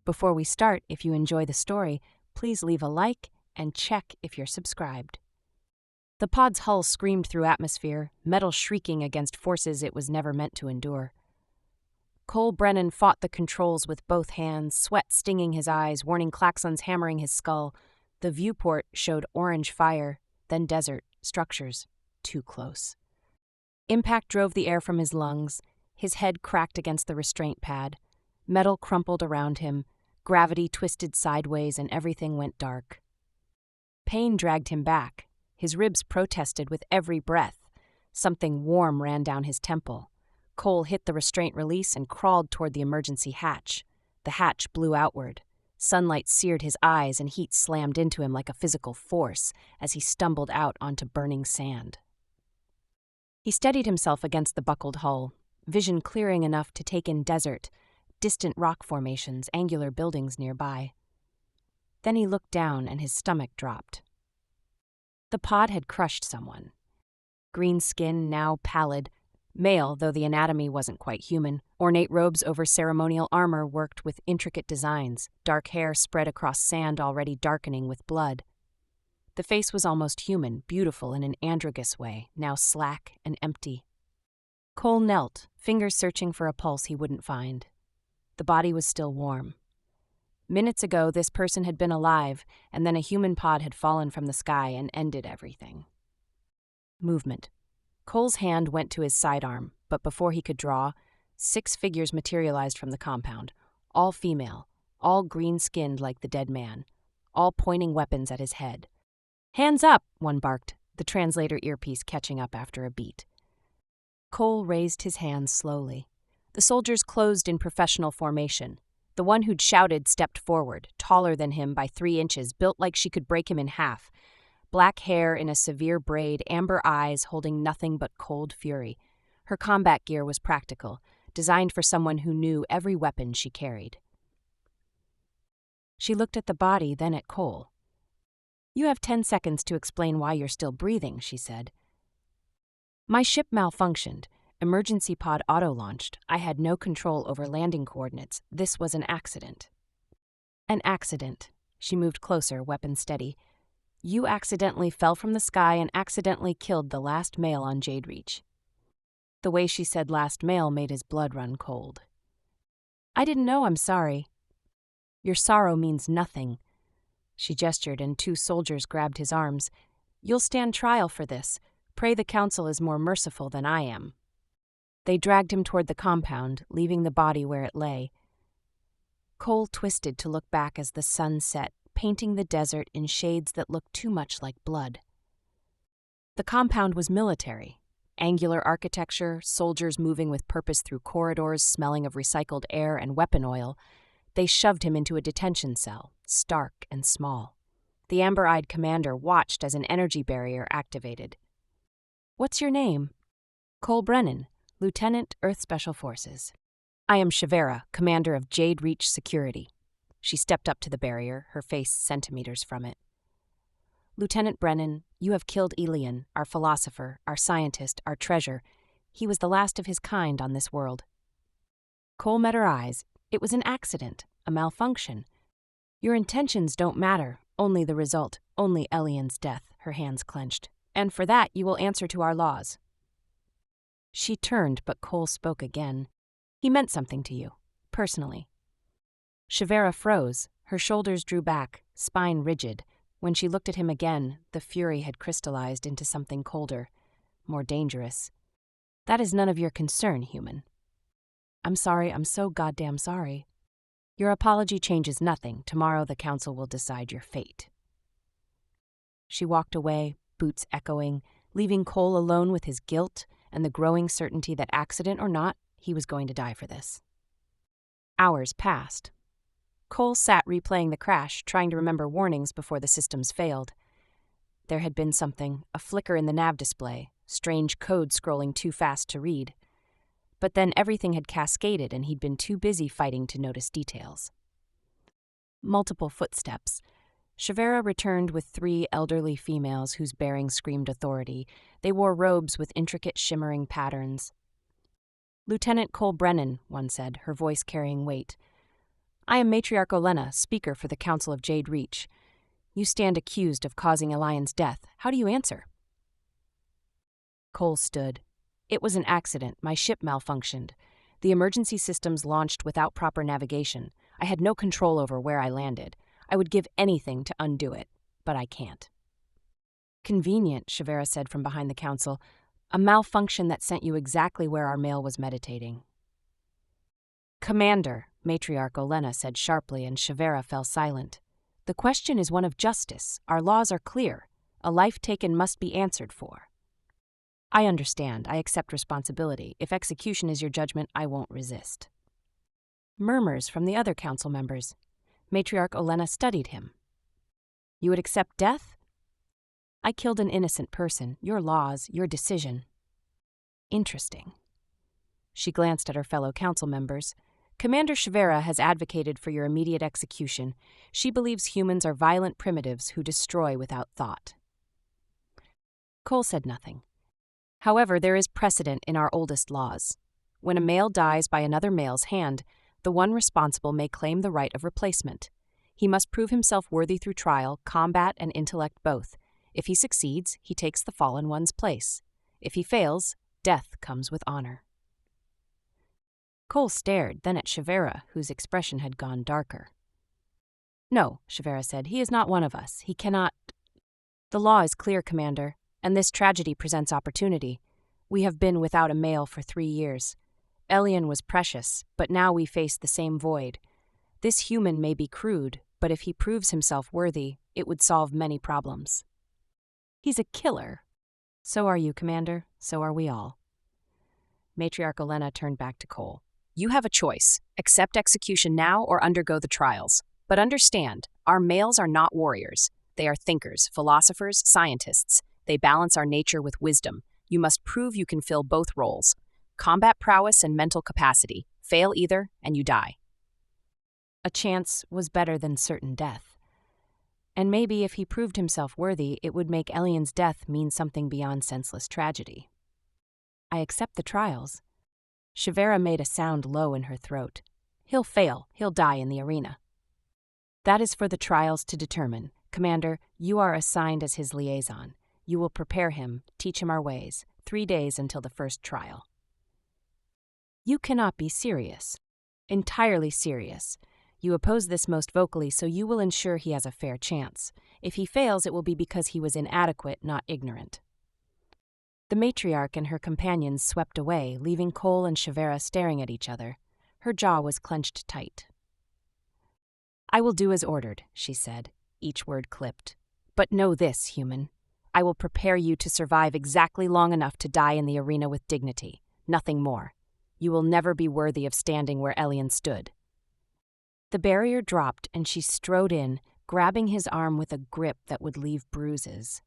Before we start, if you enjoy the story, please leave a like and check if you're subscribed. The pod's hull screamed through atmosphere, metal shrieking against forces it was never meant to endure. Cole Brennan fought the controls with both hands, sweat stinging his eyes, warning klaxons hammering his skull. The viewport showed orange fire, then desert, structures, too close. Impact drove the air from his lungs. His head cracked against the restraint pad. Metal crumpled around him. Gravity twisted sideways and everything went dark. Pain dragged him back. His ribs protested with every breath. Something warm ran down his temple. Cole hit the restraint release and crawled toward the emergency hatch. The hatch blew outward. Sunlight seared his eyes and heat slammed into him like a physical force as he stumbled out onto burning sand. He steadied himself against the buckled hull, vision clearing enough to take in desert, distant rock formations, angular buildings nearby. Then he looked down and his stomach dropped. The pod had crushed someone. Green skin, now pallid, male though the anatomy wasn't quite human, ornate robes over ceremonial armor worked with intricate designs, dark hair spread across sand already darkening with blood. The face was almost human, beautiful in an androgynous way, now slack and empty. Cole knelt, fingers searching for a pulse he wouldn't find. The body was still warm. Minutes ago, this person had been alive, and then a human pod had fallen from the sky and ended everything. Movement. Cole's hand went to his sidearm, but before he could draw, 6 figures materialized from the compound, all female, all green-skinned like the dead man, all pointing weapons at his head. "Hands up!" one barked, the translator earpiece catching up after a beat. Cole raised his hands slowly. The soldiers closed in professional formation. The one who'd shouted stepped forward, taller than him by 3 inches, built like she could break him in half. Black hair in a severe braid, amber eyes holding nothing but cold fury. Her combat gear was practical, designed for someone who knew every weapon she carried. She looked at the body, then at Cole. "You have 10 seconds to explain why you're still breathing," she said. "My ship malfunctioned. Emergency pod auto-launched. I had no control over landing coordinates. This was an accident." "An accident." She moved closer, weapon steady. "You accidentally fell from the sky and accidentally killed the last male on Jade Reach." The way she said last male made his blood run cold. "I didn't know, I'm sorry." "Your sorrow means nothing." She gestured and 2 soldiers grabbed his arms. "You'll stand trial for this. Pray the council is more merciful than I am." They dragged him toward the compound, leaving the body where it lay. Cole twisted to look back as the sun set, painting the desert in shades that looked too much like blood. The compound was military. Angular architecture, soldiers moving with purpose through corridors smelling of recycled air and weapon oil. They shoved him into a detention cell, stark and small. The amber-eyed commander watched as an energy barrier activated. "What's your name?" "Cole Brennan, Lieutenant, Earth Special Forces." "I am Shavera, commander of Jade Reach Security." She stepped up to the barrier, her face centimeters from it. "Lieutenant Brennan, you have killed Elian, our philosopher, our scientist, our treasure. He was the last of his kind on this world." Cole met her eyes. It was an accident, a malfunction. "Your intentions don't matter, only the result, only Elian's death," her hands clenched. "And for that you will answer to our laws." She turned, but Cole spoke again. "He meant something to you, personally." Shavera froze, her shoulders drew back, spine rigid. When she looked at him again, the fury had crystallized into something colder, more dangerous. "That is none of your concern, human." "I'm sorry, I'm so goddamn sorry." "Your apology changes nothing. Tomorrow the council will decide your fate." She walked away, boots echoing, leaving Cole alone with his guilt and the growing certainty that, accident or not, he was going to die for this. Hours passed. Cole sat replaying the crash, trying to remember warnings before the systems failed. There had been something, a flicker in the nav display, strange code scrolling too fast to read. But then everything had cascaded and he'd been too busy fighting to notice details. Multiple footsteps. Shavera returned with 3 elderly females whose bearing screamed authority. They wore robes with intricate shimmering patterns. "Lieutenant Cole Brennan," one said, her voice carrying weight. I am Matriarch Olenna, speaker for the Council of Jade Reach. You stand accused of causing Elion's death. How do you answer? Cole stood. It was an accident. My ship malfunctioned. The emergency systems launched without proper navigation. I had no control over where I landed. I would give anything to undo it, but I can't. Convenient, Shavera said from behind the council. A malfunction that sent you exactly where our mail was meditating. Commander, Matriarch Olenna said sharply, and Shavera fell silent. The question is one of justice. Our laws are clear. A life taken must be answered for. I understand. I accept responsibility. If execution is your judgment, I won't resist. Murmurs from the other council members. Matriarch Olenna studied him. You would accept death? I killed an innocent person. Your laws, your decision. Interesting. She glanced at her fellow council members. Commander Shavera has advocated for your immediate execution. She believes humans are violent primitives who destroy without thought. Cole said nothing. However, there is precedent in our oldest laws. When a male dies by another male's hand, the one responsible may claim the right of replacement. He must prove himself worthy through trial, combat, and intellect both. If he succeeds, he takes the fallen one's place. If he fails, death comes with honor. Cole stared, then at Shavera, whose expression had gone darker. No, Shavera said, he is not one of us. He cannot. The law is clear, Commander, and this tragedy presents opportunity. We have been without a male for 3 years. Elion was precious, but now we face the same void. This human may be crude, but if he proves himself worthy, it would solve many problems. He's a killer. So are you, Commander. So are we all. Matriarch Olenna turned back to Cole. You have a choice. Accept execution now or undergo the trials. But understand, our males are not warriors. They are thinkers, philosophers, scientists. They balance our nature with wisdom. You must prove you can fill both roles. Combat prowess and mental capacity. Fail either, and you die. A chance was better than certain death. And maybe if he proved himself worthy, it would make Elion's death mean something beyond senseless tragedy. I accept the trials. Shavera made a sound low in her throat. He'll fail. He'll die in the arena. That is for the trials to determine. Commander, you are assigned as his liaison. You will prepare him, teach him our ways. 3 days until the first trial. You cannot be serious. Entirely serious. You oppose this most vocally, so you will ensure he has a fair chance. If he fails, it will be because he was inadequate, not ignorant. The matriarch and her companions swept away, leaving Cole and Shavera staring at each other. Her jaw was clenched tight. I will do as ordered, she said, each word clipped. But know this, human. I will prepare you to survive exactly long enough to die in the arena with dignity. Nothing more. You will never be worthy of standing where Elion stood. The barrier dropped and she strode in, grabbing his arm with a grip that would leave bruises.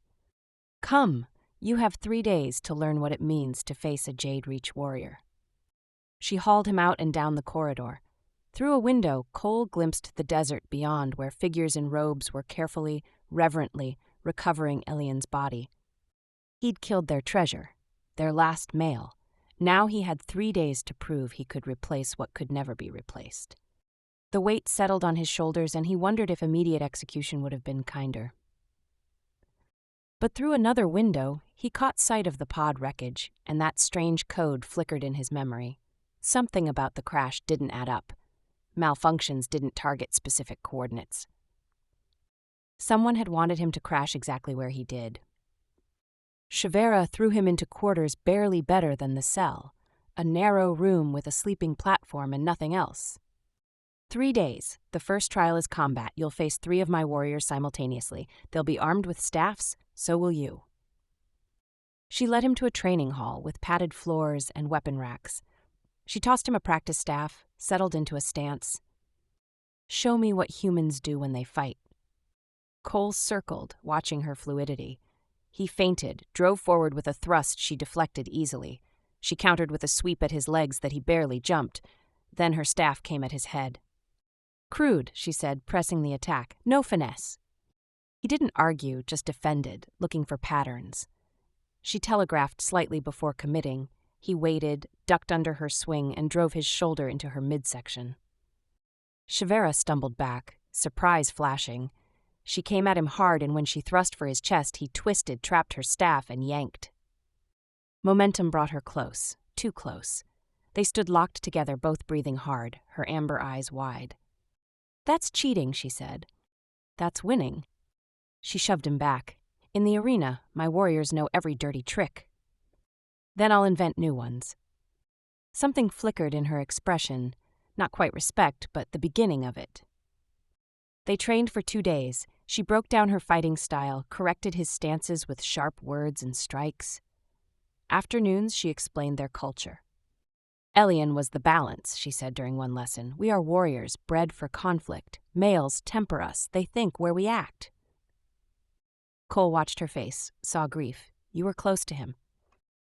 Come. You have 3 days to learn what it means to face a Jade Reach warrior. She hauled him out and down the corridor. Through a window, Cole glimpsed the desert beyond where figures in robes were carefully, reverently, recovering Elion's body. He'd killed their treasure, their last male. Now he had 3 days to prove he could replace what could never be replaced. The weight settled on his shoulders and he wondered if immediate execution would have been kinder. But through another window, he caught sight of the pod wreckage, and that strange code flickered in his memory. Something about the crash didn't add up. Malfunctions didn't target specific coordinates. Someone had wanted him to crash exactly where he did. Shavera threw him into quarters barely better than the cell, a narrow room with a sleeping platform and nothing else. 3 days. The first trial is combat. You'll face 3 of my warriors simultaneously. They'll be armed with staffs, so will you. She led him to a training hall with padded floors and weapon racks. She tossed him a practice staff, settled into a stance. Show me what humans do when they fight. Cole circled, watching her fluidity. He feinted, drove forward with a thrust she deflected easily. She countered with a sweep at his legs that he barely jumped. Then her staff came at his head. Crude, she said, pressing the attack. No finesse. He didn't argue, just defended, looking for patterns. She telegraphed slightly before committing. He waited, ducked under her swing, and drove his shoulder into her midsection. Shivera stumbled back, surprise flashing. She came at him hard, and when she thrust for his chest, he twisted, trapped her staff, and yanked. Momentum brought her close, too close. They stood locked together, both breathing hard, her amber eyes wide. "That's cheating," she said. "That's winning." She shoved him back. "In the arena, my warriors know every dirty trick. Then I'll invent new ones." Something flickered in her expression, not quite respect, but the beginning of it. They trained for 2 days. She broke down her fighting style, corrected his stances with sharp words and strikes. Afternoons, she explained their culture. "Elian was the balance," she said during one lesson. "We are warriors, bred for conflict. Males temper us. They think where we act." Cole watched her face, saw grief. "You were close to him."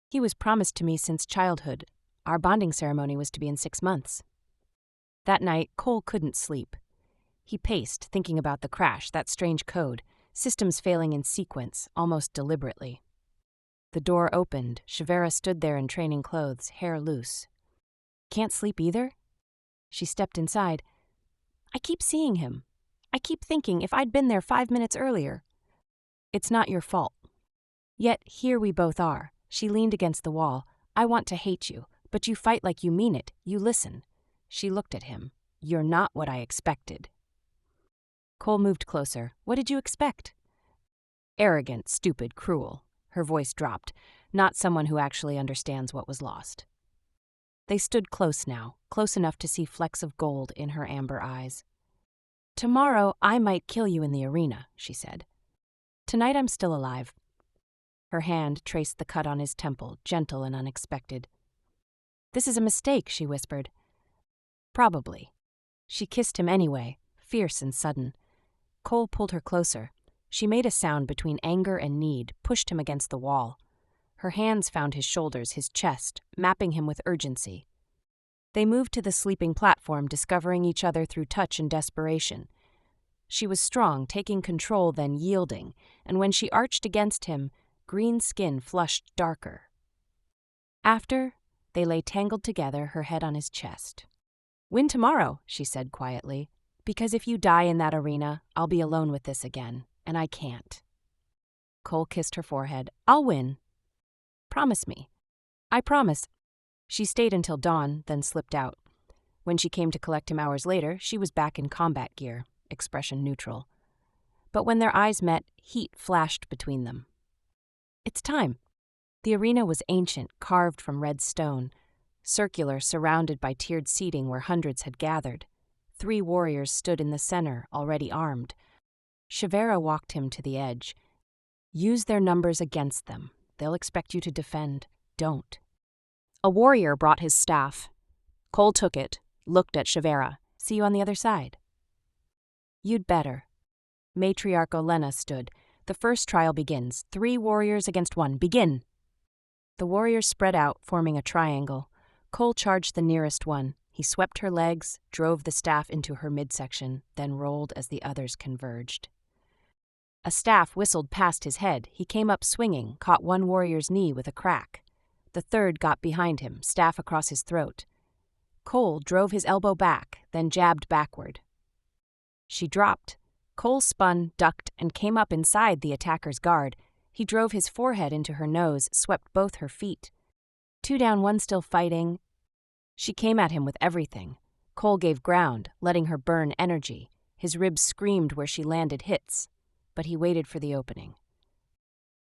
"He was promised to me since childhood. Our bonding ceremony was to be in 6 months. That night, Cole couldn't sleep. He paced, thinking about the crash, that strange code, systems failing in sequence, almost deliberately. The door opened. Shivera stood there in training clothes, hair loose. "Can't sleep either?" She stepped inside. "I keep seeing him. I keep thinking if I'd been there 5 minutes earlier." "It's not your fault." "Yet here we both are." She leaned against the wall. "I want to hate you, but you fight like you mean it. You listen." She looked at him. "You're not what I expected." Cole moved closer. "What did you expect?" "Arrogant, stupid, cruel." Her voice dropped. "Not someone who actually understands what was lost." They stood close now, close enough to see flecks of gold in her amber eyes. "Tomorrow I might kill you in the arena," she said. "Tonight I'm still alive." Her hand traced the cut on his temple, gentle and unexpected. "This is a mistake," she whispered. "Probably." She kissed him anyway, fierce and sudden. Cole pulled her closer. She made a sound between anger and need, pushed him against the wall. Her hands found his shoulders, his chest, mapping him with urgency. They moved to the sleeping platform, discovering each other through touch and desperation. She was strong, taking control, then yielding, and when she arched against him, green skin flushed darker. After, they lay tangled together, her head on his chest. "Win tomorrow," she said quietly, "because if you die in that arena, I'll be alone with this again, and I can't." Cole kissed her forehead. "I'll win. Promise me." "I promise." She stayed until dawn, then slipped out. When she came to collect him hours later, she was back in combat gear, expression neutral. But when their eyes met, heat flashed between them. "It's time." The arena was ancient, carved from red stone, circular, surrounded by tiered seating where hundreds had gathered. 3 warriors stood in the center, already armed. Shivera walked him to the edge. "Use their numbers against them. They'll expect you to defend. Don't." A warrior brought his staff. Cole took it, looked at Shivera. "See you on the other side." "You'd better." Matriarch Olena stood. "The first trial begins. 3 warriors against 1. Begin." The warriors spread out, forming a triangle. Cole charged the nearest one. He swept her legs, drove the staff into her midsection, then rolled as the others converged. A staff whistled past his head. He came up swinging, caught one warrior's knee with a crack. The third got behind him, staff across his throat. Cole drove his elbow back, then jabbed backward. She dropped. Cole spun, ducked, and came up inside the attacker's guard. He drove his forehead into her nose, swept both her feet. 2 down, 1 still fighting. She came at him with everything. Cole gave ground, letting her burn energy. His ribs screamed where she landed hits, but he waited for the opening.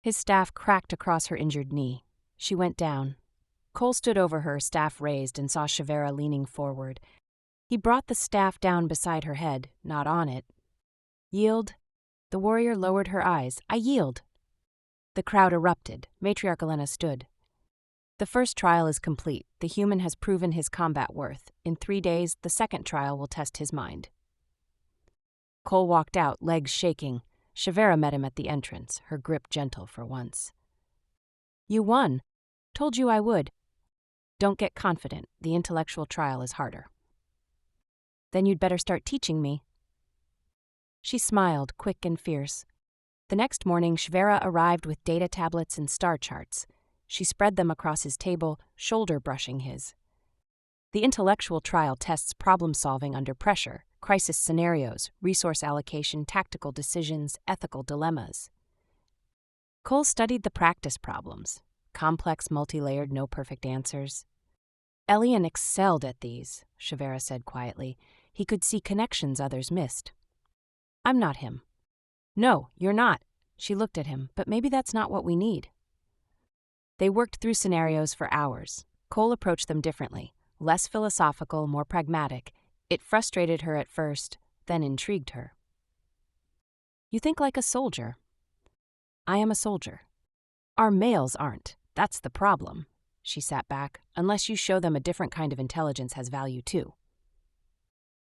His staff cracked across her injured knee. She went down. Cole stood over her, staff raised, and saw Shivera leaning forward. He brought the staff down beside her head, not on it. "Yield." The warrior lowered her eyes. "I yield." The crowd erupted. Matriarch Olena stood. "The first trial is complete. The human has proven his combat worth. In 3 days, the second trial will test his mind." Cole walked out, legs shaking. Shivera met him at the entrance, her grip gentle for once. "You won. Told you I would. Don't get confident. The intellectual trial is harder." "Then you'd better start teaching me." She smiled, quick and fierce. The next morning, Shivera arrived with data tablets and star charts. She spread them across his table, shoulder brushing his. "The intellectual trial tests problem-solving under pressure. crisis scenarios, resource allocation, tactical decisions, ethical dilemmas. Cole studied the practice problems, complex, multi-layered, no perfect answers. Elian excelled at these, Shavera said quietly. He could see connections others missed. I'm not him. No, you're not. She looked at him, but maybe that's not what we need. They worked through scenarios for hours. Cole approached them differently, less philosophical, more pragmatic. It frustrated her at first, then intrigued her. You think like a soldier. I am a soldier. Our males aren't. That's the problem. She sat back. Unless you show them a different kind of intelligence has value too.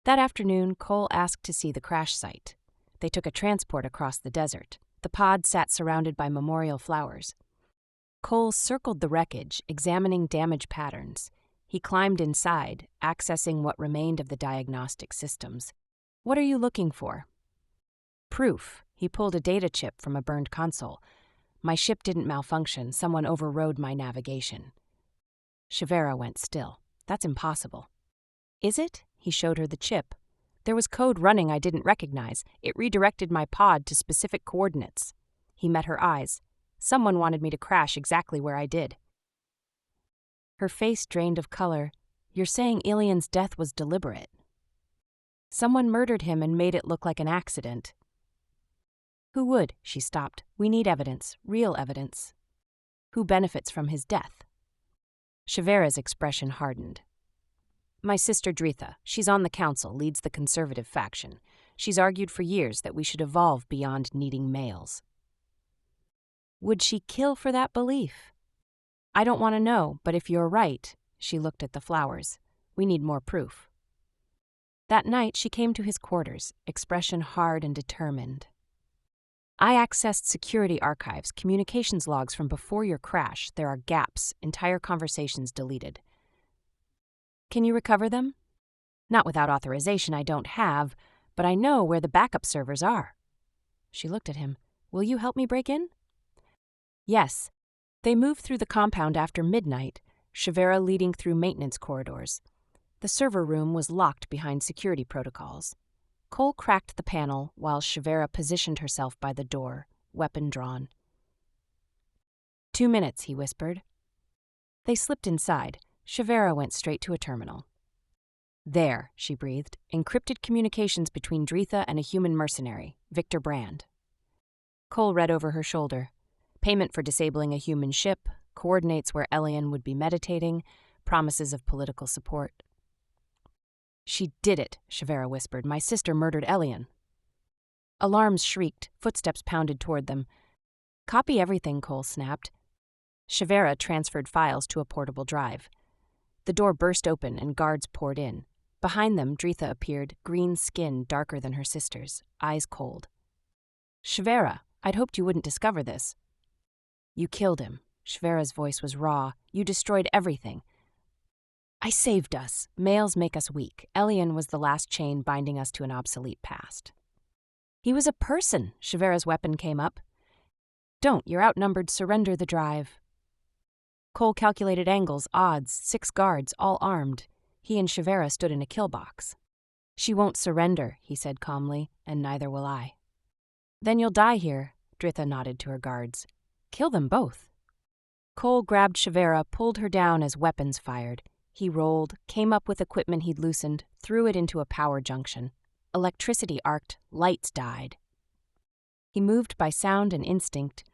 That afternoon, Cole asked to see the crash site. They took a transport across the desert. The pod sat surrounded by memorial flowers. Cole circled the wreckage, examining damage patterns. He climbed inside, accessing what remained of the diagnostic systems. What are you looking for? Proof. He pulled a data chip from a burned console. My ship didn't malfunction. Someone overrode my navigation. Shavera went still. That's impossible. Is it? He showed her the chip. There was code running I didn't recognize. It redirected my pod to specific coordinates. He met her eyes. Someone wanted me to crash exactly where I did. Her face drained of color. You're saying Ilian's death was deliberate. Someone murdered him and made it look like an accident. Who would? She stopped. We need evidence, real evidence. Who benefits from his death? Shavera's expression hardened. My sister Dritha. She's on the council, leads the conservative faction. She's argued for years that we should evolve beyond needing males. Would she kill for that belief? I don't want to know, but if you're right, she looked at the flowers. We need more proof. That night she came to his quarters, expression hard and determined. I accessed security archives, communications logs from before your crash. There are gaps, entire conversations deleted. Can you recover them? Not without authorization I don't have, but I know where the backup servers are. She looked at him. Will you help me break in? Yes. They moved through the compound after midnight, Shavera leading through maintenance corridors. The server room was locked behind security protocols. Cole cracked the panel while Shavera positioned herself by the door, weapon drawn. 2 minutes, he whispered. They slipped inside. Shavera went straight to a terminal. There, she breathed, encrypted communications between Dritha and a human mercenary, Victor Brand. Cole read over her shoulder. Payment for disabling a human ship, coordinates where Elian would be meditating, promises of political support. She did it, Shavera whispered. My sister murdered Elian. Alarms shrieked, footsteps pounded toward them. Copy everything, Cole snapped. Shavera transferred files to a portable drive. The door burst open and guards poured in. Behind them, Dritha appeared, green skin darker than her sister's, eyes cold. Shavera, I'd hoped you wouldn't discover this. You killed him. Shavera's voice was raw. You destroyed everything. I saved us. Males make us weak. Elian was the last chain binding us to an obsolete past. He was a person. Shavera's weapon came up. Don't, you're outnumbered. Surrender the drive. Cole calculated angles, odds, 6 guards, all armed. He and Shavera stood in a kill box. She won't surrender, he said calmly, and neither will I. Then you'll die here, Dritha nodded to her guards. Kill them both. Cole grabbed Shavera, pulled her down as weapons fired. He rolled, came up with equipment he'd loosened, threw it into a power junction. Electricity arced, lights died. He moved by sound and instinct,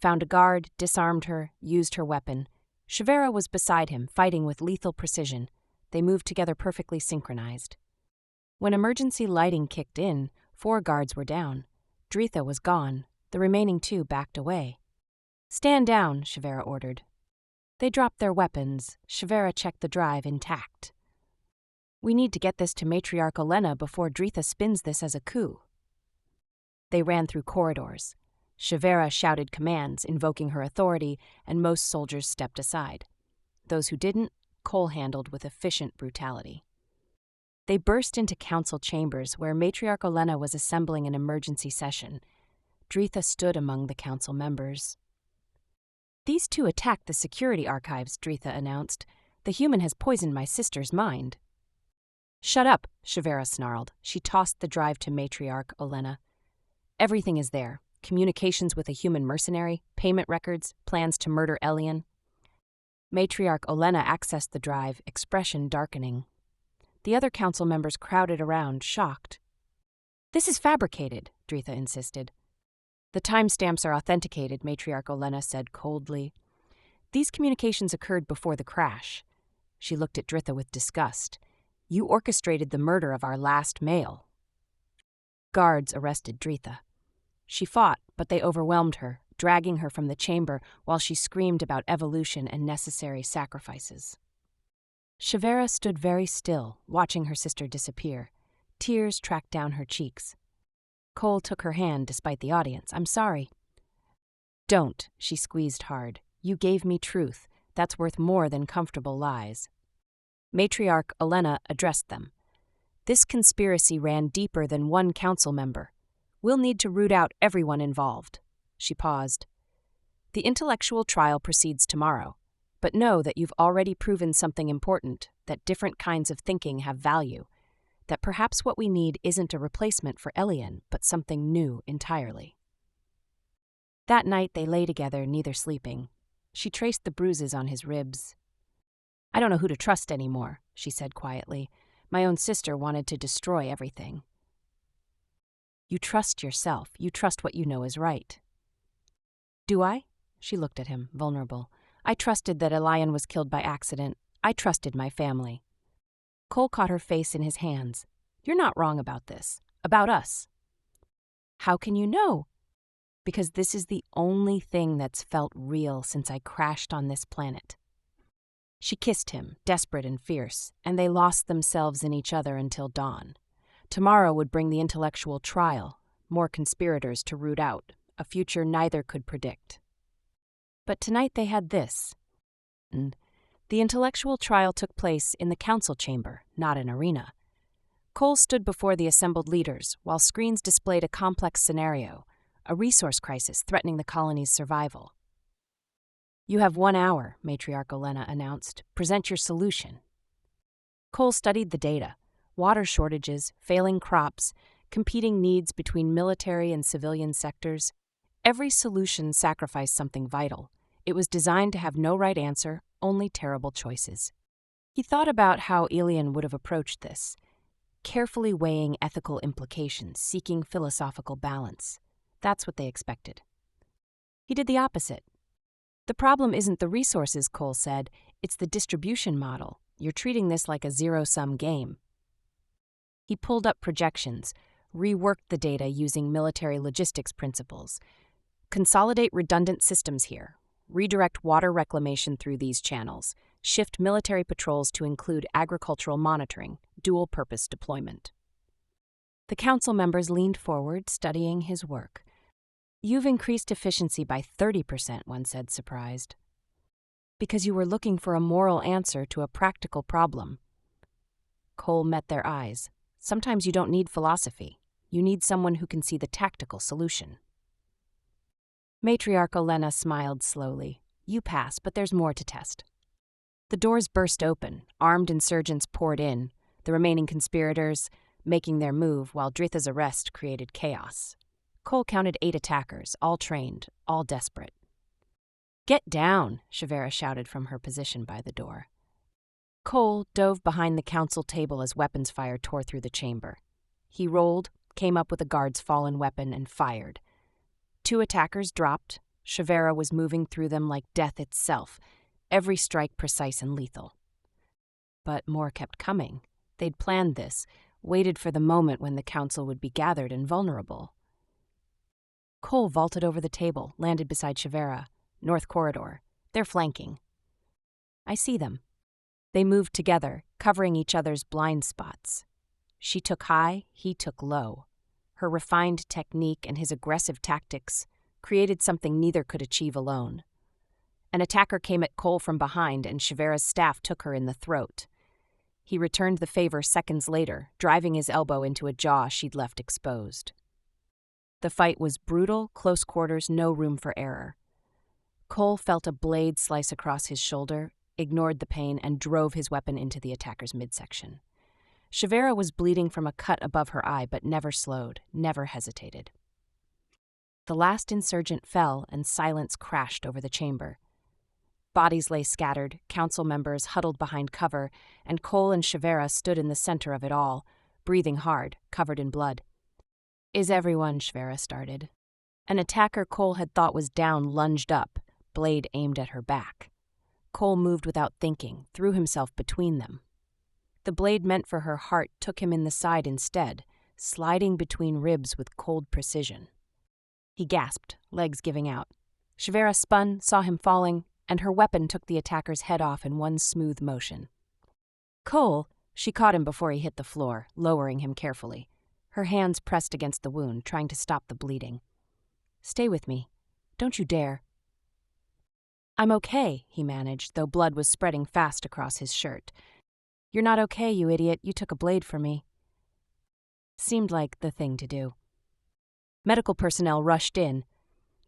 found a guard, disarmed her, used her weapon. Shavera was beside him, fighting with lethal precision. They moved together perfectly synchronized. When emergency lighting kicked in, 4 guards were down. Dritha was gone. The remaining 2 backed away. Stand down, Shavera ordered. They dropped their weapons. Shavera checked the drive intact. We need to get this to Matriarch Olenna before Dritha spins this as a coup. They ran through corridors. Shavera shouted commands, invoking her authority, and most soldiers stepped aside. Those who didn't, Cole handled with efficient brutality. They burst into council chambers where Matriarch Olenna was assembling an emergency session. Dritha stood among the council members. These 2 attacked the security archives, Dritha announced. The human has poisoned my sister's mind. Shut up, Shavera snarled. She tossed the drive to matriarch Olena. Everything is there. Communications with a human mercenary, payment records, plans to murder Elian. Matriarch Olena accessed the drive, expression darkening. The other council members crowded around, shocked. This is fabricated, Dritha insisted. The timestamps are authenticated, Matriarch Olena said coldly. These communications occurred before the crash. She looked at Dritha with disgust. You orchestrated the murder of our last male. Guards arrested Dritha. She fought, but they overwhelmed her, dragging her from the chamber while she screamed about evolution and necessary sacrifices. Shavera stood very still, watching her sister disappear. Tears tracked down her cheeks. Cole took her hand despite the audience. I'm sorry. Don't, she squeezed hard. You gave me truth. That's worth more than comfortable lies. Matriarch Olena addressed them. This conspiracy ran deeper than one council member. We'll need to root out everyone involved. She paused. The intellectual trial proceeds tomorrow, but know that you've already proven something important, that different kinds of thinking have value, that perhaps what we need isn't a replacement for Elian, but something new entirely. That night they lay together, neither sleeping. She traced the bruises on his ribs. I don't know who to trust anymore, she said quietly. My own sister wanted to destroy everything. You trust yourself. You trust what you know is right. Do I? She looked at him, vulnerable. I trusted that Elian was killed by accident. I trusted my family. Cole caught her face in his hands. You're not wrong about this. About us. How can you know? Because this is the only thing that's felt real since I crashed on this planet. She kissed him, desperate and fierce, and they lost themselves in each other until dawn. Tomorrow would bring the intellectual trial, more conspirators to root out, a future neither could predict. But tonight they had this. The intellectual trial took place in the council chamber, not an arena. Cole stood before the assembled leaders, while screens displayed a complex scenario, a resource crisis threatening the colony's survival. You have 1 hour, Matriarch Olena announced. Present your solution. Cole studied the data. Water shortages, failing crops, competing needs between military and civilian sectors. Every solution sacrificed something vital. It was designed to have no right answer, only terrible choices. He thought about how Elian would have approached this, carefully weighing ethical implications, seeking philosophical balance. That's what they expected. He did the opposite. The problem isn't the resources, Cole said. It's the distribution model. You're treating this like a zero-sum game. He pulled up projections, reworked the data using military logistics principles. Consolidate redundant systems here. Redirect water reclamation through these channels. Shift military patrols to include agricultural monitoring, dual-purpose deployment. The council members leaned forward, studying his work. You've increased efficiency by 30%, one said, surprised. Because you were looking for a moral answer to a practical problem. Cole met their eyes. Sometimes you don't need philosophy. You need someone who can see the tactical solution. Matriarch Olena smiled slowly. You pass, but there's more to test. The doors burst open. Armed insurgents poured in, the remaining conspirators making their move while Dritha's arrest created chaos. Cole counted 8 attackers, all trained, all desperate. Get down, Shavera shouted from her position by the door. Cole dove behind the council table as weapons fire tore through the chamber. He rolled, came up with a guard's fallen weapon, and fired. 2 attackers dropped. Shavera was moving through them like death itself, every strike precise and lethal. But more kept coming. They'd planned this, waited for the moment when the council would be gathered and vulnerable. Cole vaulted over the table, landed beside Shavera. North corridor. They're flanking. I see them. They moved together, covering each other's blind spots. She took high, he took low. Her refined technique and his aggressive tactics created something neither could achieve alone. An attacker came at Cole from behind, and Shavera's staff took her in the throat. He returned the favor seconds later, driving his elbow into a jaw she'd left exposed. The fight was brutal, close quarters, no room for error. Cole felt a blade slice across his shoulder, ignored the pain, and drove his weapon into the attacker's midsection. Shivera was bleeding from a cut above her eye, but never slowed, never hesitated. The last insurgent fell, and silence crashed over the chamber. Bodies lay scattered, council members huddled behind cover, and Cole and Shivera stood in the center of it all, breathing hard, covered in blood. "Is everyone?" Shivera started. An attacker Cole had thought was down lunged up, blade aimed at her back. Cole moved without thinking, threw himself between them. The blade meant for her heart took him in the side instead, sliding between ribs with cold precision. He gasped, legs giving out. Shivera spun, saw him falling, and her weapon took the attacker's head off in one smooth motion. "Cole!" She caught him before he hit the floor, lowering him carefully. Her hands pressed against the wound, trying to stop the bleeding. "Stay with me. Don't you dare." "I'm okay," he managed, though blood was spreading fast across his shirt. "You're not okay, you idiot. You took a blade from me." Seemed like the thing to do. Medical personnel rushed in.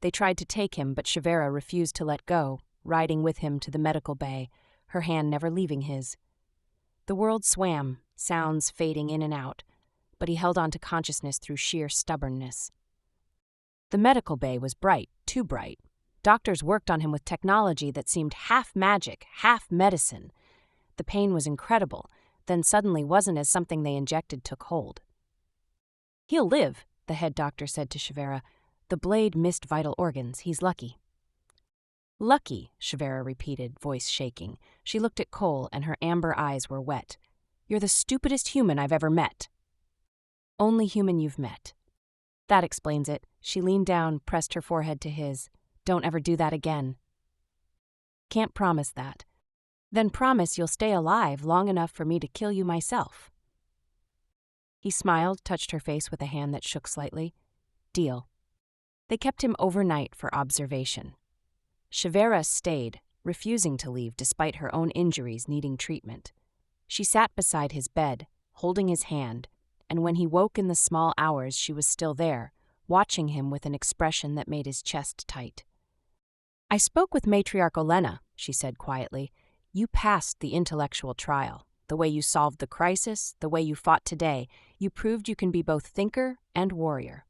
They tried to take him, but Shivera refused to let go, riding with him to the medical bay, her hand never leaving his. The world swam, sounds fading in and out, but he held on to consciousness through sheer stubbornness. The medical bay was bright, too bright. Doctors worked on him with technology that seemed half magic, half medicine. The pain was incredible, then suddenly wasn't as something they injected took hold. "He'll live," the head doctor said to Shivera. "The blade missed vital organs. He's lucky." "Lucky," Shivera repeated, voice shaking. She looked at Cole, and her amber eyes were wet. "You're the stupidest human I've ever met." "Only human you've met." "That explains it." She leaned down, pressed her forehead to his. "Don't ever do that again." "Can't promise that." "Then promise you'll stay alive long enough for me to kill you myself." He smiled, touched her face with a hand that shook slightly. "Deal." They kept him overnight for observation. Shivera stayed, refusing to leave despite her own injuries needing treatment. She sat beside his bed, holding his hand, and when he woke in the small hours she was still there, watching him with an expression that made his chest tight. "I spoke with Matriarch Olenna," she said quietly. "You passed the intellectual trial. The way you solved the crisis, the way you fought today, you proved you can be both thinker and warrior."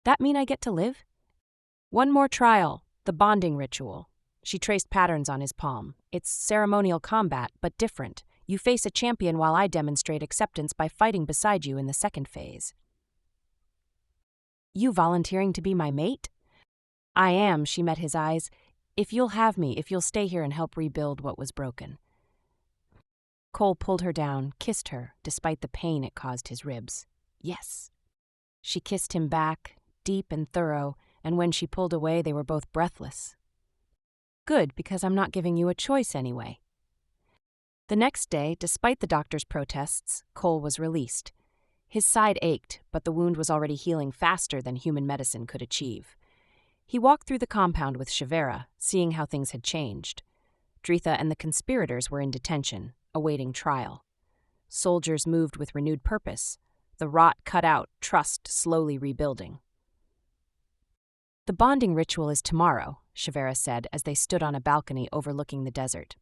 "That mean I get to live?" "One more trial, the bonding ritual." She traced patterns on his palm. "It's ceremonial combat, but different. You face a champion while I demonstrate acceptance by fighting beside you in the second phase." "You volunteering to be my mate?" "I am," she met his eyes. "If you'll have me, if you'll stay here and help rebuild what was broken." Cole pulled her down, kissed her, despite the pain it caused his ribs. "Yes." She kissed him back, deep and thorough, and when she pulled away they were both breathless. "Good, because I'm not giving you a choice anyway." The next day, despite the doctor's protests, Cole was released. His side ached, but the wound was already healing faster than human medicine could achieve. He walked through the compound with Shivera, seeing how things had changed. Dritha and the conspirators were in detention, awaiting trial. Soldiers moved with renewed purpose. The rot cut out, trust slowly rebuilding. "The bonding ritual is tomorrow," Shivera said as they stood on a balcony overlooking the desert.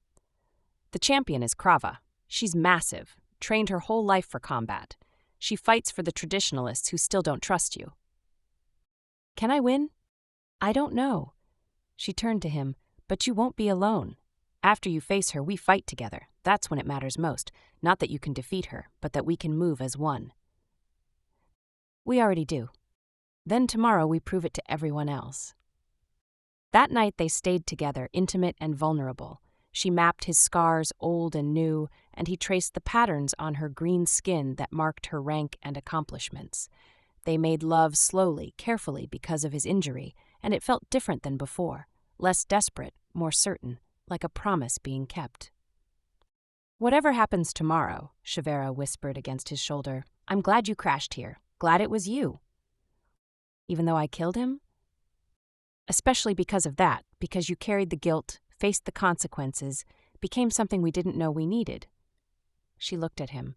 "The champion is Krava. She's massive, trained her whole life for combat. She fights for the traditionalists who still don't trust you." "Can I win?" "I don't know." She turned to him. "But you won't be alone. After you face her, we fight together. That's when it matters most. Not that you can defeat her, but that we can move as one." "We already do. Then tomorrow we prove it to everyone else." That night they stayed together, intimate and vulnerable. She mapped his scars, old and new, and he traced the patterns on her green skin that marked her rank and accomplishments. They made love slowly, carefully because of his injury, and it felt different than before, less desperate, more certain, like a promise being kept. "Whatever happens tomorrow," Shivera whispered against his shoulder, "I'm glad you crashed here. Glad it was you." "Even though I killed him?" "Especially because of that, because you carried the guilt, faced the consequences, became something we didn't know we needed." She looked at him.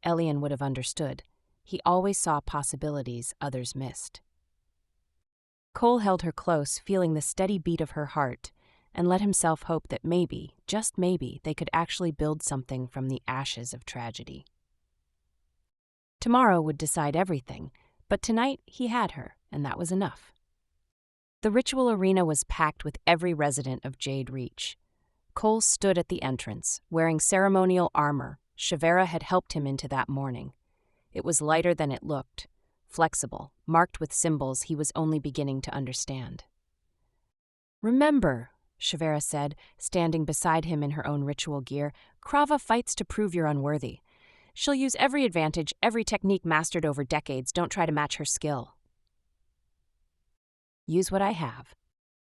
Elian would have understood. He always saw possibilities others missed. Cole held her close, feeling the steady beat of her heart, and let himself hope that maybe, just maybe, they could actually build something from the ashes of tragedy. Tomorrow would decide everything, but tonight he had her, and that was enough. The ritual arena was packed with every resident of Jade Reach. Cole stood at the entrance, wearing ceremonial armor. Shivera had helped him into that morning. It was lighter than it looked, flexible, marked with symbols he was only beginning to understand. "Remember," Shivera said, standing beside him in her own ritual gear, "Krava fights to prove you're unworthy. She'll use every advantage, every technique mastered over decades. Don't try to match her skill." "Use what I have."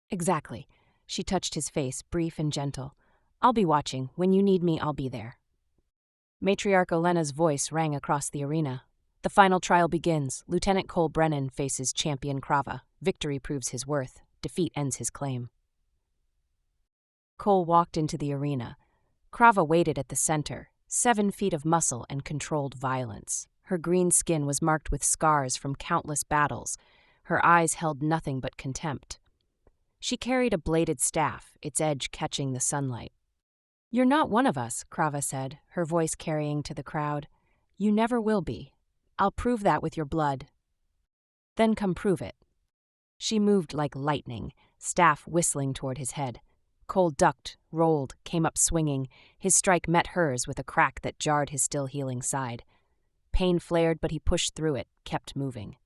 "Exactly." She touched his face, brief and gentle. "I'll be watching. When you need me, I'll be there." Matriarch Olena's voice rang across the arena. "The final trial begins. Lieutenant Cole Brennan faces Champion Krava. Victory proves his worth. Defeat ends his claim." Cole walked into the arena. Krava waited at the center, 7 feet of muscle and controlled violence. Her green skin was marked with scars from countless battles. Her eyes held nothing but contempt. She carried a bladed staff, its edge catching the sunlight. "You're not one of us," Krava said, her voice carrying to the crowd. "You never will be. I'll prove that with your blood." "Then come prove it." She moved like lightning, staff whistling toward his head. Cole ducked, rolled, came up swinging. His strike met hers with a crack that jarred his still-healing side. Pain flared, but he pushed through it, kept moving.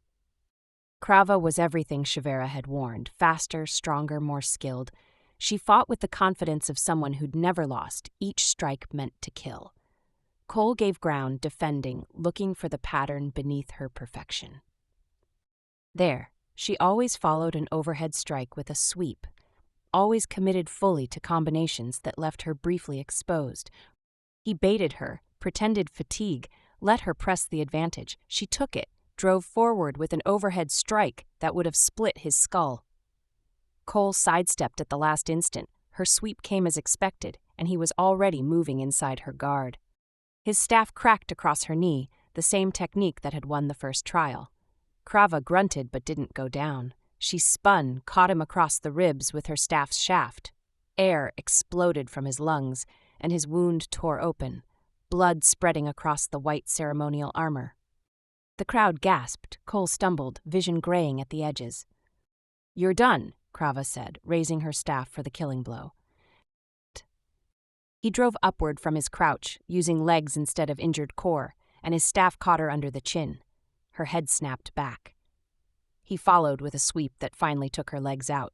Krava was everything Shivera had warned, faster, stronger, more skilled. She fought with the confidence of someone who'd never lost, each strike meant to kill. Cole gave ground, defending, looking for the pattern beneath her perfection. There, she always followed an overhead strike with a sweep, always committed fully to combinations that left her briefly exposed. He baited her, pretended fatigue, let her press the advantage. She took it, drove forward with an overhead strike that would have split his skull. Cole sidestepped at the last instant. Her sweep came as expected, and he was already moving inside her guard. His staff cracked across her knee, the same technique that had won the first trial. Krava grunted but didn't go down. She spun, caught him across the ribs with her staff's shaft. Air exploded from his lungs, and his wound tore open, blood spreading across the white ceremonial armor. The crowd gasped. Cole stumbled, vision graying at the edges. "You're done," Krava said, raising her staff for the killing blow. He drove upward from his crouch, using legs instead of injured core, and his staff caught her under the chin. Her head snapped back. He followed with a sweep that finally took her legs out.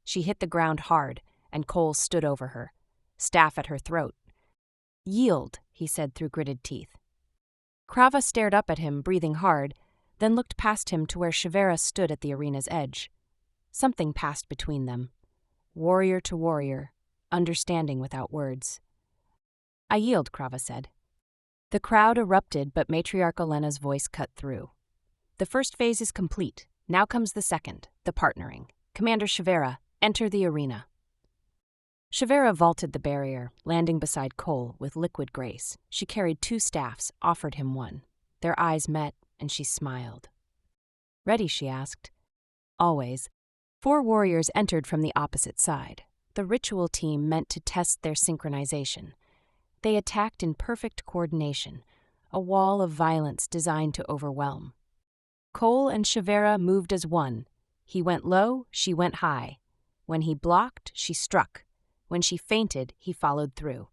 She hit the ground hard, and Cole stood over her, staff at her throat. "Yield," he said through gritted teeth. Krava stared up at him, breathing hard, then looked past him to where Shivera stood at the arena's edge. Something passed between them. Warrior to warrior, understanding without words. "I yield," Krava said. The crowd erupted, but Matriarch Olena's voice cut through. "The first phase is complete. Now comes the second, the partnering. Commander Shivera, enter the arena." Shivera vaulted the barrier, landing beside Cole with liquid grace. She carried 2 staffs, offered him one. Their eyes met, and she smiled. "Ready?" she asked. "Always." 4 warriors entered from the opposite side. The ritual team meant to test their synchronization. They attacked in perfect coordination, a wall of violence designed to overwhelm. Cole and Shivera moved as one. He went low, she went high. When he blocked, she struck. When she feinted, he followed through.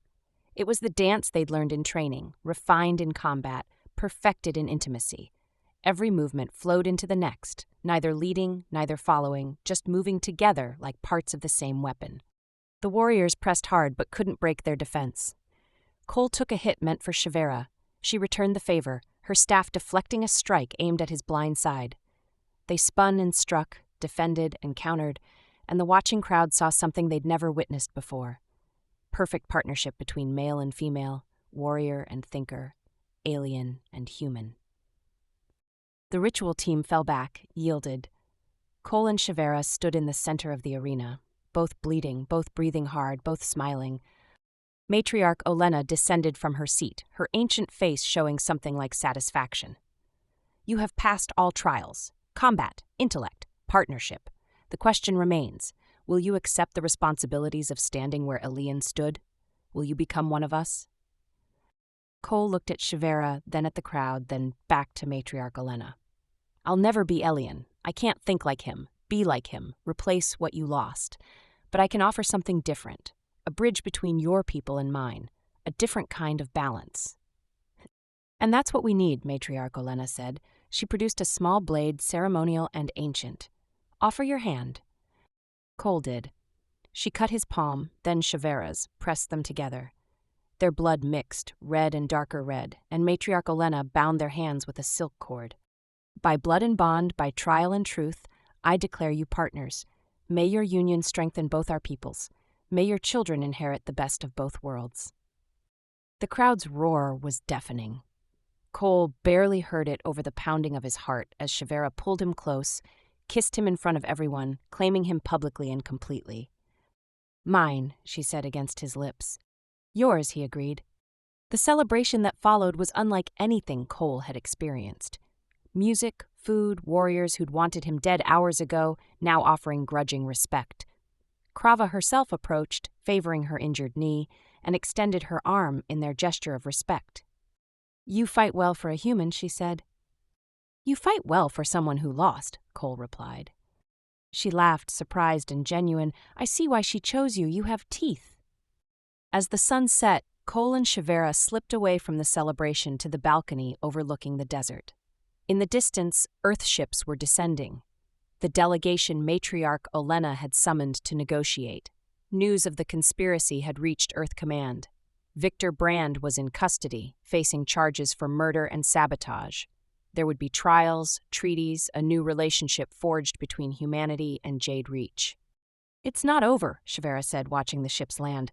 It was the dance they'd learned in training, refined in combat, perfected in intimacy. Every movement flowed into the next, neither leading, neither following, just moving together like parts of the same weapon. The warriors pressed hard but couldn't break their defense. Cole took a hit meant for Shivera. She returned the favor, her staff deflecting a strike aimed at his blind side. They spun and struck, defended and countered, and the watching crowd saw something they'd never witnessed before. Perfect partnership between male and female, warrior and thinker, alien and human. The ritual team fell back, yielded. Cole and Shivera stood in the center of the arena, both bleeding, both breathing hard, both smiling. Matriarch Olena descended from her seat, her ancient face showing something like satisfaction. "You have passed all trials. Combat, intellect, partnership. The question remains, Will you accept the responsibilities of standing where Elian stood? Will you become one of us? Cole looked at Shivera, then at the crowd, then back to Matriarch Elena. I'll never be Elian. I can't think like him, be like him, replace what you lost. But I can offer something different, a bridge between your people and mine, a different kind of balance. And that's what we need, Matriarch Elena said. She produced a small blade, ceremonial and ancient. Offer your hand. Cole did. She cut his palm, then Shivera's, pressed them together. Their blood mixed, red and darker red, and Matriarch Elena bound their hands with a silk cord. By blood and bond, by trial and truth, I declare you partners. May your union strengthen both our peoples. May your children inherit the best of both worlds. The crowd's roar was deafening. Cole barely heard it over the pounding of his heart as Shivera pulled him close, kissed him in front of everyone, claiming him publicly and completely. Mine, she said against his lips. Yours, he agreed. The celebration that followed was unlike anything Cole had experienced. Music, food, warriors who'd wanted him dead hours ago, now offering grudging respect. Krava herself approached, favoring her injured knee, and extended her arm in their gesture of respect. You fight well for a human, she said. You fight well for someone who lost, Cole replied. She laughed, surprised and genuine. I see why she chose you. You have teeth. As the sun set, Cole and Shivera slipped away from the celebration to the balcony overlooking the desert. In the distance, Earth ships were descending. The delegation Matriarch Elena had summoned to negotiate. News of the conspiracy had reached Earth Command. Victor Brand was in custody, facing charges for murder and sabotage. There would be trials, treaties, a new relationship forged between humanity and Jade Reach. It's not over, Shivera said, watching the ships land.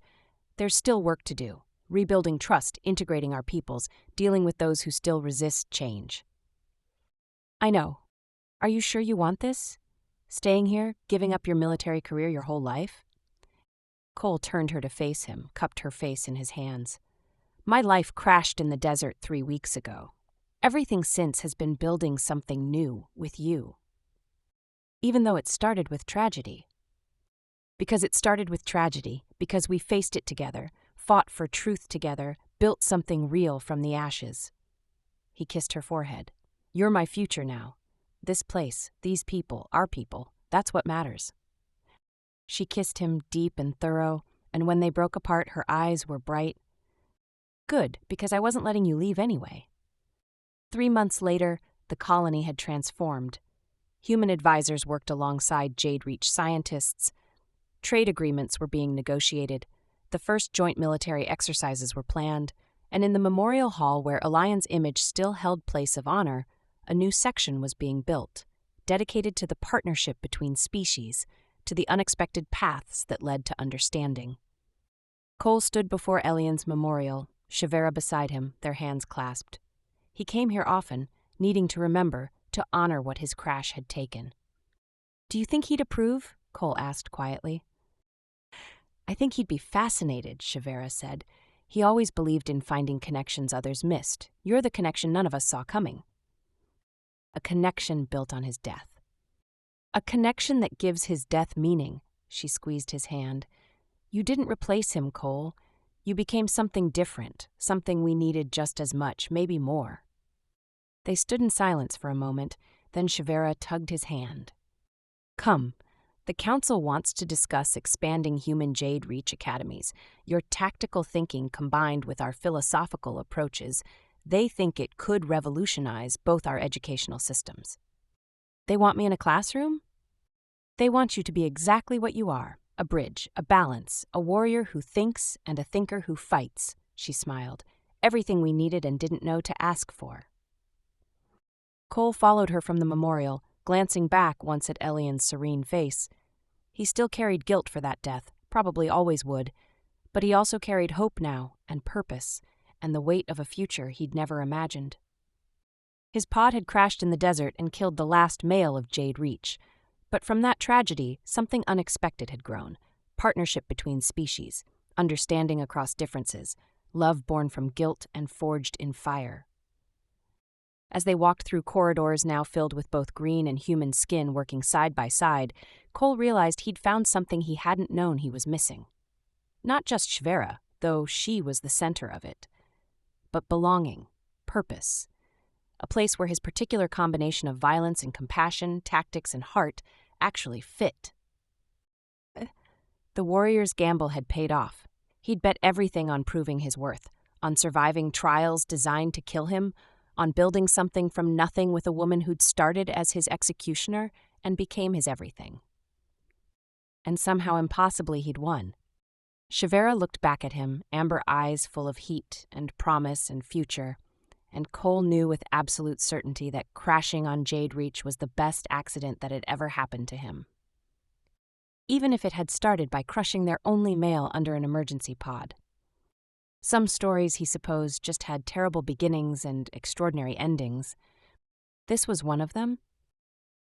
There's still work to do. Rebuilding trust, integrating our peoples, dealing with those who still resist change. I know. Are you sure you want this? Staying here, giving up your military career your whole life? Cole turned her to face him, cupped her face in his hands. My life crashed in the desert 3 weeks ago. Everything since has been building something new with you. Even though it started with tragedy. Because it started with tragedy, because we faced it together, fought for truth together, built something real from the ashes. He kissed her forehead. You're my future now. This place, these people, our people, that's what matters. She kissed him deep and thorough, and when they broke apart, her eyes were bright. Good, because I wasn't letting you leave anyway. 3 months later, the colony had transformed. Human advisors worked alongside Jade Reach scientists. Trade agreements were being negotiated. The first joint military exercises were planned, and in the memorial hall where Allian's image still held place of honor, a new section was being built, dedicated to the partnership between species, to the unexpected paths that led to understanding. Cole stood before Elian's memorial, Shivera beside him, their hands clasped. He came here often, needing to remember, to honor what his crash had taken. Do you think he'd approve? Cole asked quietly. I think he'd be fascinated, Shivera said. He always believed in finding connections others missed. You're the connection none of us saw coming. A connection built on his death. A connection that gives his death meaning, she squeezed his hand. You didn't replace him, Cole. You became something different, something we needed just as much, maybe more. They stood in silence for a moment, then Shivera tugged his hand. Come, the Council wants to discuss expanding human Jade Reach academies. Your tactical thinking combined with our philosophical approaches, they think it could revolutionize both our educational systems. They want me in a classroom? They want you to be exactly what you are, a bridge, a balance, a warrior who thinks and a thinker who fights, she smiled, everything we needed and didn't know to ask for. Cole followed her from the memorial, glancing back once at Elian's serene face. He still carried guilt for that death, probably always would, but he also carried hope now, and purpose, and the weight of a future he'd never imagined. His pod had crashed in the desert and killed the last male of Jade Reach, but from that tragedy, something unexpected had grown. Partnership between species, understanding across differences, love born from guilt and forged in fire. As they walked through corridors now filled with both green and human skin working side by side, Cole realized he'd found something he hadn't known he was missing. Not just Shvera, though she was the center of it, but belonging, purpose, a place where his particular combination of violence and compassion, tactics and heart actually fit. The warrior's gamble had paid off. He'd bet everything on proving his worth, on surviving trials designed to kill him, on building something from nothing with a woman who'd started as his executioner and became his everything. And somehow impossibly he'd won. Shvera looked back at him, amber eyes full of heat and promise and future, and Cole knew with absolute certainty that crashing on Jade Reach was the best accident that had ever happened to him. Even if it had started by crushing their only male under an emergency pod. Some stories, he supposed, just had terrible beginnings and extraordinary endings. This was one of them,